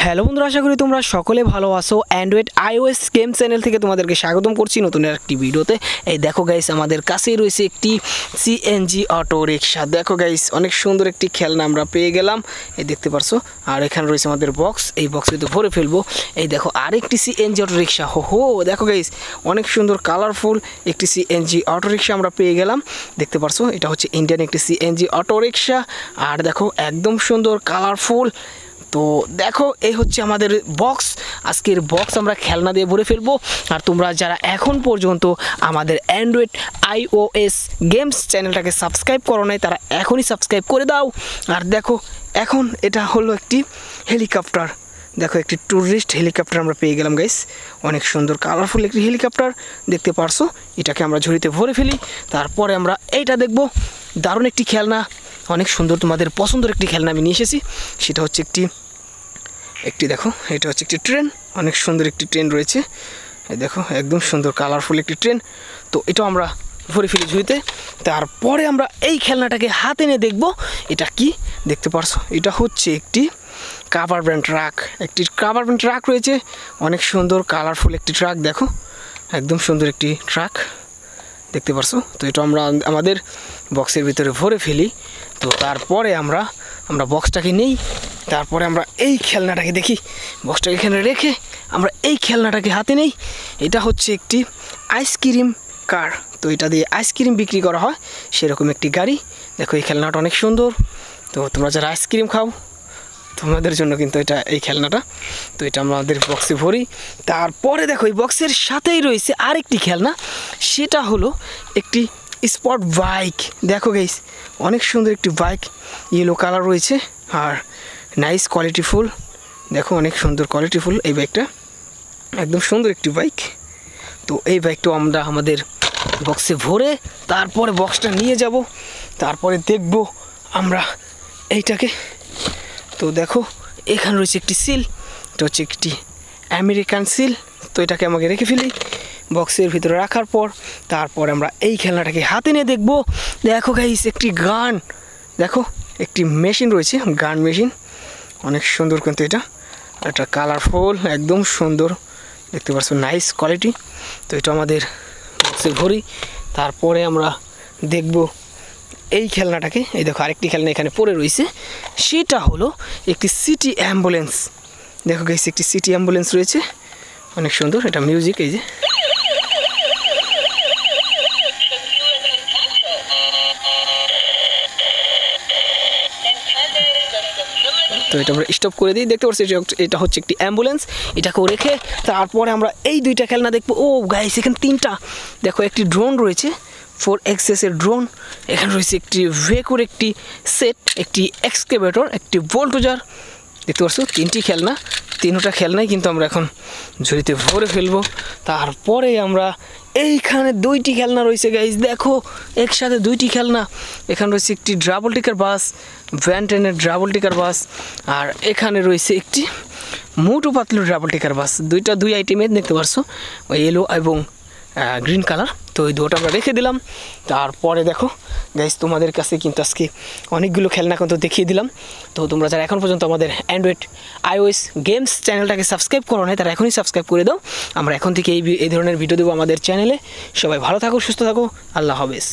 Hello বন্ধুরা, আশা করি তোমরা সকলে ভালো আছো। অ্যান্ড্রয়েড আইওএস গেম চ্যানেল থেকে তোমাদেরকে স্বাগতম করছি নতুন একটি ভিডিওতে। এই দেখো গাইস, আমাদের কাছেই রয়েছে একটি সিএনজি অটো রিক্সা। দেখো গাইস, অনেক সুন্দর একটি খেলনা আমরা পেয়ে গেলাম, এই দেখতে পারছো। আর এখানে রয়েছে আমাদের বক্স, এই বক্সে তো ভরে ফেলবো। এই দেখো আরেকটি সিএনজি অটো রিক্সা। হো দেখো গাইস, অনেক সুন্দর কালারফুল একটি সিএনজি অটো রিক্সা আমরা পেয়ে গেলাম। দেখতে পারছো, এটা হচ্ছে ইন্ডিয়ান একটি সিএনজি অটো রিক্সা। আর দেখো একদম সুন্দর কালারফুল। তো দেখো, এই হচ্ছে আমাদের বক্স। আজকের বক্স আমরা খেলনা দিয়ে ভরে ফেলবো। আর তোমরা যারা এখন পর্যন্ত আমাদের অ্যান্ড্রয়েড আইওএস গেমস চ্যানেলটাকে সাবস্ক্রাইব করো নাই, তারা এখনই সাবস্ক্রাইব করে দাও। আর দেখো, এখন এটা হলো একটি হেলিকপ্টার। দেখো, একটি ট্যুরিস্ট হেলিকপ্টার আমরা পেয়ে গেলাম গাইস। অনেক সুন্দর কালারফুল একটি হেলিকপ্টার দেখতে পারছো। এটাকে আমরা ঝুড়িতে ভরে ফেলি। তারপরে আমরা এইটা দেখবো, দারুণ একটি খেলনা, অনেক সুন্দর, তোমাদের পছন্দের একটি খেলনা আমি নিয়ে এসেছি। সেটা হচ্ছে একটি দেখো, এটা হচ্ছে একটি ট্রেন। অনেক সুন্দর একটি ট্রেন রয়েছে, এই দেখো একদম সুন্দর কালারফুল একটি ট্রেন। তো এটাও আমরা ভরে ফেলি ঝুড়িতে। তারপরে আমরা এই খেলনাটাকে হাতে নিয়ে দেখবো এটা কি। দেখতে পারছো, এটা হচ্ছে একটি কাভার ভ্যান ট্রাক। একটি কাভার ভ্যান ট্রাক রয়েছে, অনেক সুন্দর কালারফুল একটি ট্রাক। দেখো একদম সুন্দর একটি ট্রাক দেখতে পারছো। তো এটা আমরা আমাদের বক্সের ভিতরে ভরে ফেলি। তো তারপরে আমরা বক্সটাকে নেই। তারপরে আমরা এই খেলনাটাকে দেখি, বক্সটাকে এখানে রেখে আমরা এই খেলনাটাকে হাতে নেই। এটা হচ্ছে একটি আইসক্রিম কার। তো এটা দিয়ে আইসক্রিম বিক্রি করা হয়, সেরকম একটি গাড়ি। দেখো এই খেলনাটা অনেক সুন্দর। তো তোমরা যারা আইসক্রিম খাও, তোমাদের জন্য কিন্তু এই খেলনাটা। তো এটা আমাদের বক্সে ভরি। তারপরে দেখো, এই বক্সের সাথেই রয়েছে আরেকটি খেলনা, সেটা হলো একটি স্পট বাইক। দেখো গাইস, অনেক সুন্দর একটি বাইক, ইয়েলো কালার রয়েছে আর নাইস কোয়ালিটিফুল। দেখো অনেক সুন্দর কোয়ালিটিফুল এই বাইকটা, একদম সুন্দর একটি বাইক। তো এই বাইকটাও আমরা আমাদের বক্সে ভরে তারপরে বক্সটা নিয়ে যাব। তারপরে দেখব আমরা এইটাকে। তো দেখো, এখানে রয়েছে একটি সিল, এটা হচ্ছে একটি আমেরিকান সিল। তো এটাকে আমাকে রেখে ফেলি বক্সের ভিতরে রাখার পর। তারপর আমরা এই খেলনাটাকে হাতে নিয়ে দেখব। দেখো গাইস, একটি গান। দেখো একটি মেশিন রয়েছে, গান মেশিন, অনেক সুন্দর কিন্তু এটা কালারফুল, একদম সুন্দর দেখতে পাচ্ছ, নাইস কোয়ালিটি। তো এটা আমাদের বক্সে ভরি। তারপরে আমরা দেখব এই খেলনাটাকে। এই দেখো আরেকটি খেলনা এখানে পড়ে রয়েছে, সেটা হলো একটি সিটি অ্যাম্বুলেন্স। দেখো গাইস, একটি সিটি অ্যাম্বুলেন্স রয়েছে, অনেক সুন্দর। এটা মিউজিক, এই যে তো এটা আমরা স্টপ করে দিই। দেখতে পাচ্ছি এটা হচ্ছে একটি অ্যাম্বুলেন্স। এটাকেও রেখে তারপরে আমরা এই দুইটা খেলনা দেখবো। ও গাইস, এখানে তিনটা। দেখো একটি ড্রোন রয়েছে, 4XS এর ড্রোন। এখানে রয়েছে একটি ভেকুর, একটি সেট, একটি এক্সকেভেটর, একটি বোল্টোজার। দেখতে পাচ্ছ তিনটি খেলনা, তিনটা খেলনাই কিন্তু আমরা এখন ঝুড়িতে ভরে ফেলবো। তারপরে আমরা এইখানে দুইটি খেলনা রয়েছে গাইস। দেখো একসাথে দুইটি খেলনা। এখানে রয়েছে একটি ডাবল টিকার বাস, ভ্যান ট্রেনের ডাবল টিকার বাস। আর এখানে রয়েছে একটি মোটু পাতলু ডাবল টিকার বাস। দুই আইটেমের দেখতে পারছো, ওই ইয়েলো এবং গ্রিন কালার। তো এই দুটো আমরা রেখে দিলাম। তারপরে দেখো গাইস, তোমাদের কাছে কিন্তু আজকে অনেকগুলো খেলনা কিন্তু দেখিয়ে দিলাম। তো তোমরা যারা এখন পর্যন্ত আমাদের অ্যান্ড্রয়েড আইওএস গেমস চ্যানেলটাকে সাবস্ক্রাইব করো নাই, তারা এখনই সাবস্ক্রাইব করে দাও। আমরা এখন থেকে এই ধরনের ভিডিও দেবো আমাদের চ্যানেলে। সবাই ভালো থাকো, সুস্থ থাকো, আল্লাহ হাফেজ।